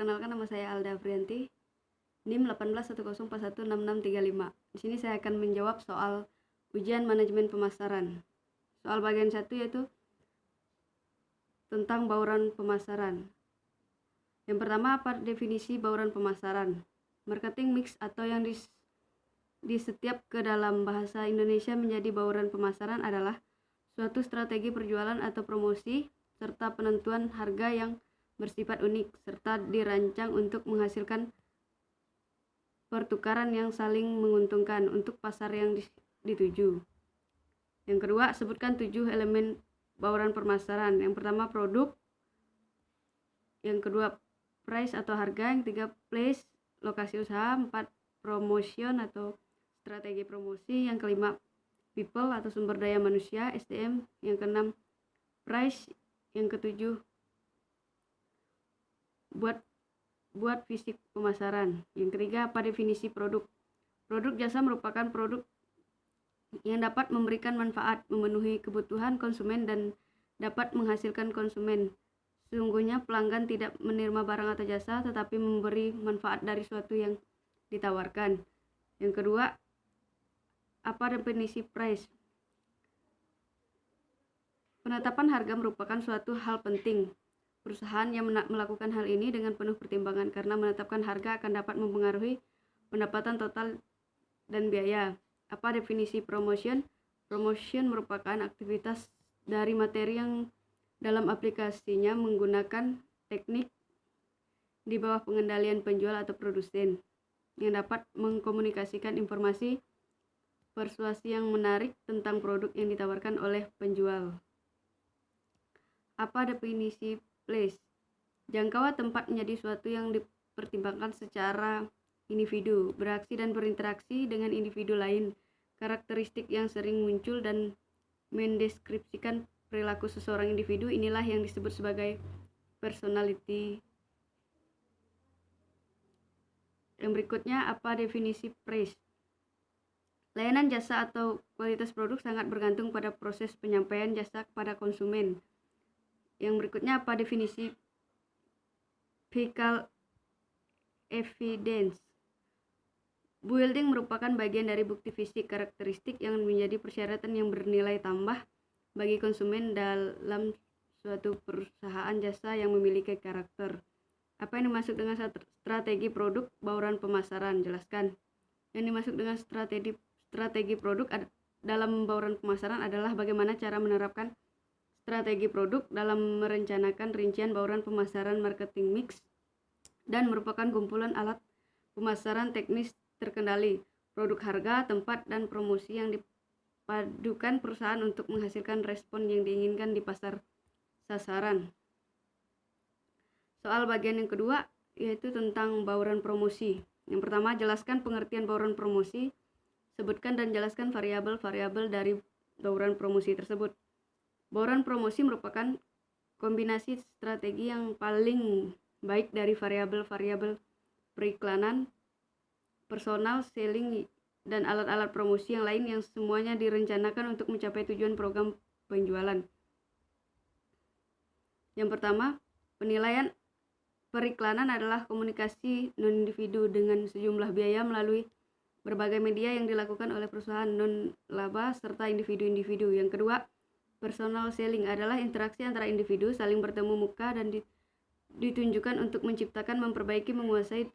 perkenalkan, nama saya Alda Afrianti, NIM 1810416635. Di sini saya akan menjawab soal ujian manajemen pemasaran. Soal bagian 1 yaitu tentang bauran pemasaran. Yang pertama, apa definisi bauran pemasaran? Marketing mix atau yang di setiap ke dalam bahasa Indonesia menjadi bauran pemasaran adalah suatu strategi perjualan atau promosi serta penentuan harga yang bersifat unik serta dirancang untuk menghasilkan pertukaran yang saling menguntungkan untuk pasar yang dituju. Yang kedua, sebutkan 7 elemen bauran pemasaran. Yang pertama, produk. Yang kedua, price atau harga. Yang ketiga, place, lokasi usaha. 4, promotion atau strategi promosi. Yang kelima, people atau sumber daya manusia, SDM. Yang keenam, price. Yang ketujuh, buat fisik pemasaran. Yang ketiga, apa definisi produk? Produk jasa merupakan produk yang dapat memberikan manfaat, memenuhi kebutuhan konsumen dan dapat menghasilkan konsumen. Sesungguhnya pelanggan tidak menerima barang atau jasa tetapi memberi manfaat dari suatu yang ditawarkan. Yang kedua, apa definisi price? Penetapan harga merupakan suatu hal penting. Perusahaan yang melakukan hal ini dengan penuh pertimbangan karena menetapkan harga akan dapat mempengaruhi pendapatan total dan biaya. Apa definisi promotion? Promotion merupakan aktivitas dari materi yang dalam aplikasinya menggunakan teknik di bawah pengendalian penjual atau produsen yang dapat mengkomunikasikan informasi persuasi yang menarik tentang produk yang ditawarkan oleh penjual. Apa definisi place? Jangkauan tempat menjadi suatu yang dipertimbangkan secara individu, beraksi dan berinteraksi dengan individu lain. Karakteristik yang sering muncul dan mendeskripsikan perilaku seseorang individu inilah yang disebut sebagai personality. Yang berikutnya, apa definisi price? Layanan jasa atau kualitas produk sangat bergantung pada proses penyampaian jasa kepada konsumen. Yang berikutnya, apa definisi physical evidence? Building merupakan bagian dari bukti fisik karakteristik yang menjadi persyaratan yang bernilai tambah bagi konsumen dalam suatu perusahaan jasa yang memiliki karakter. Apa yang dimaksud dengan strategi produk bauran pemasaran? Jelaskan. Yang dimaksud dengan strategi produk dalam bauran pemasaran adalah bagaimana cara menerapkan strategi produk dalam merencanakan rincian bauran pemasaran marketing mix dan merupakan kumpulan alat pemasaran teknis terkendali, produk harga, tempat, dan promosi yang dipadukan perusahaan untuk menghasilkan respon yang diinginkan di pasar sasaran. Soal bagian yang kedua yaitu tentang bauran promosi. Yang pertama, jelaskan pengertian bauran promosi, sebutkan dan jelaskan variabel-variabel dari bauran promosi tersebut. Bauran promosi merupakan kombinasi strategi yang paling baik dari variabel-variabel periklanan, personal, selling, dan alat-alat promosi yang lain yang semuanya direncanakan untuk mencapai tujuan program penjualan. Yang pertama, penilaian periklanan adalah komunikasi non-individu dengan sejumlah biaya melalui berbagai media yang dilakukan oleh perusahaan non-laba serta individu-individu. Yang kedua, personal selling adalah interaksi antara individu saling bertemu muka dan ditunjukkan untuk menciptakan, memperbaiki, menguasai,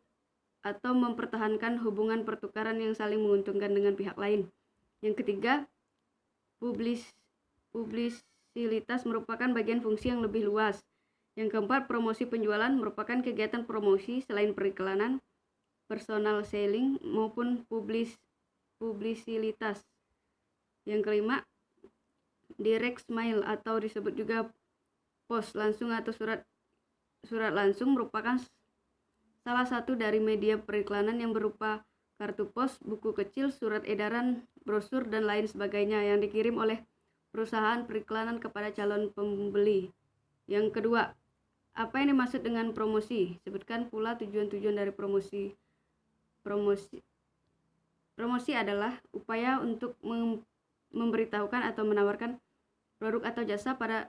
atau mempertahankan hubungan pertukaran yang saling menguntungkan dengan pihak lain. Yang ketiga, publisitas merupakan bagian fungsi yang lebih luas. Yang keempat, promosi penjualan merupakan kegiatan promosi selain periklanan, personal selling, maupun publisitas. Yang kelima, direct mail atau disebut juga pos langsung atau surat langsung merupakan salah satu dari media periklanan yang berupa kartu pos, buku kecil, surat edaran, brosur, dan lain sebagainya yang dikirim oleh perusahaan periklanan kepada calon pembeli. Yang kedua, apa yang dimaksud dengan promosi? Sebutkan pula tujuan-tujuan dari promosi. Promosi adalah upaya untuk memberitahukan atau menawarkan produk atau jasa pada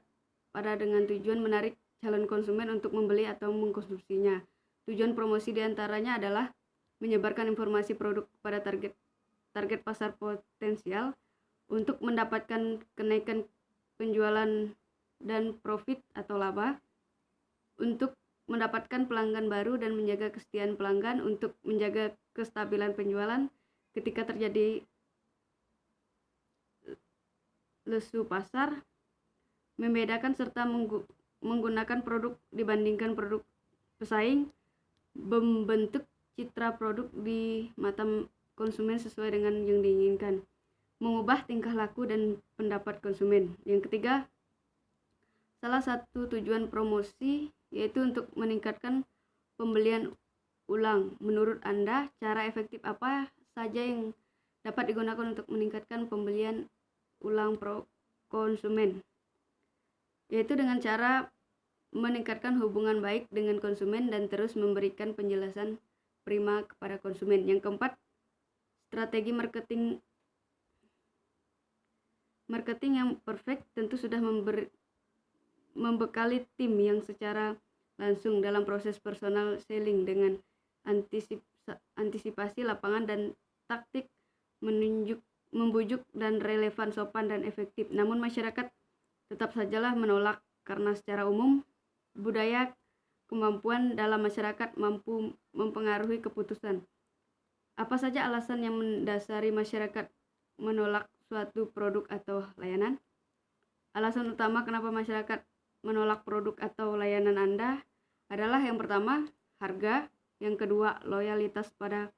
dengan tujuan menarik calon konsumen untuk membeli atau mengkonsumsinya. Tujuan promosi diantaranya adalah menyebarkan informasi produk kepada target pasar potensial untuk mendapatkan kenaikan penjualan dan profit atau laba, untuk mendapatkan pelanggan baru dan menjaga kesetiaan pelanggan, untuk menjaga kestabilan penjualan ketika terjadi lesu pasar, membedakan serta menggunakan produk dibandingkan produk pesaing, membentuk citra produk di mata konsumen sesuai dengan yang diinginkan, mengubah tingkah laku dan pendapat konsumen. Yang ketiga, salah satu tujuan promosi yaitu untuk meningkatkan pembelian ulang. Menurut Anda, cara efektif apa saja yang dapat digunakan untuk meningkatkan pembelian ulang konsumen? Yaitu dengan cara meningkatkan hubungan baik dengan konsumen dan terus memberikan penjelasan prima kepada konsumen. Yang keempat, strategi marketing yang perfect tentu sudah membekali tim yang secara langsung dalam proses personal selling dengan antisipasi lapangan dan taktik membujuk dan relevan, sopan dan efektif. Namun masyarakat tetap sajalah menolak karena secara umum budaya kemampuan dalam masyarakat mampu mempengaruhi keputusan. Apa saja alasan yang mendasari masyarakat menolak suatu produk atau layanan? Alasan utama kenapa masyarakat menolak produk atau layanan Anda adalah yang pertama, harga, yang kedua, loyalitas pada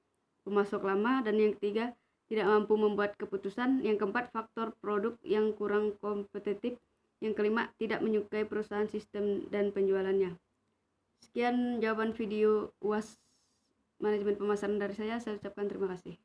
pemasok lama, dan yang ketiga, tidak mampu membuat keputusan, yang keempat, faktor produk yang kurang kompetitif, yang kelima, tidak menyukai perusahaan sistem dan penjualannya. Sekian jawaban video UAS Manajemen Pemasaran dari saya ucapkan terima kasih.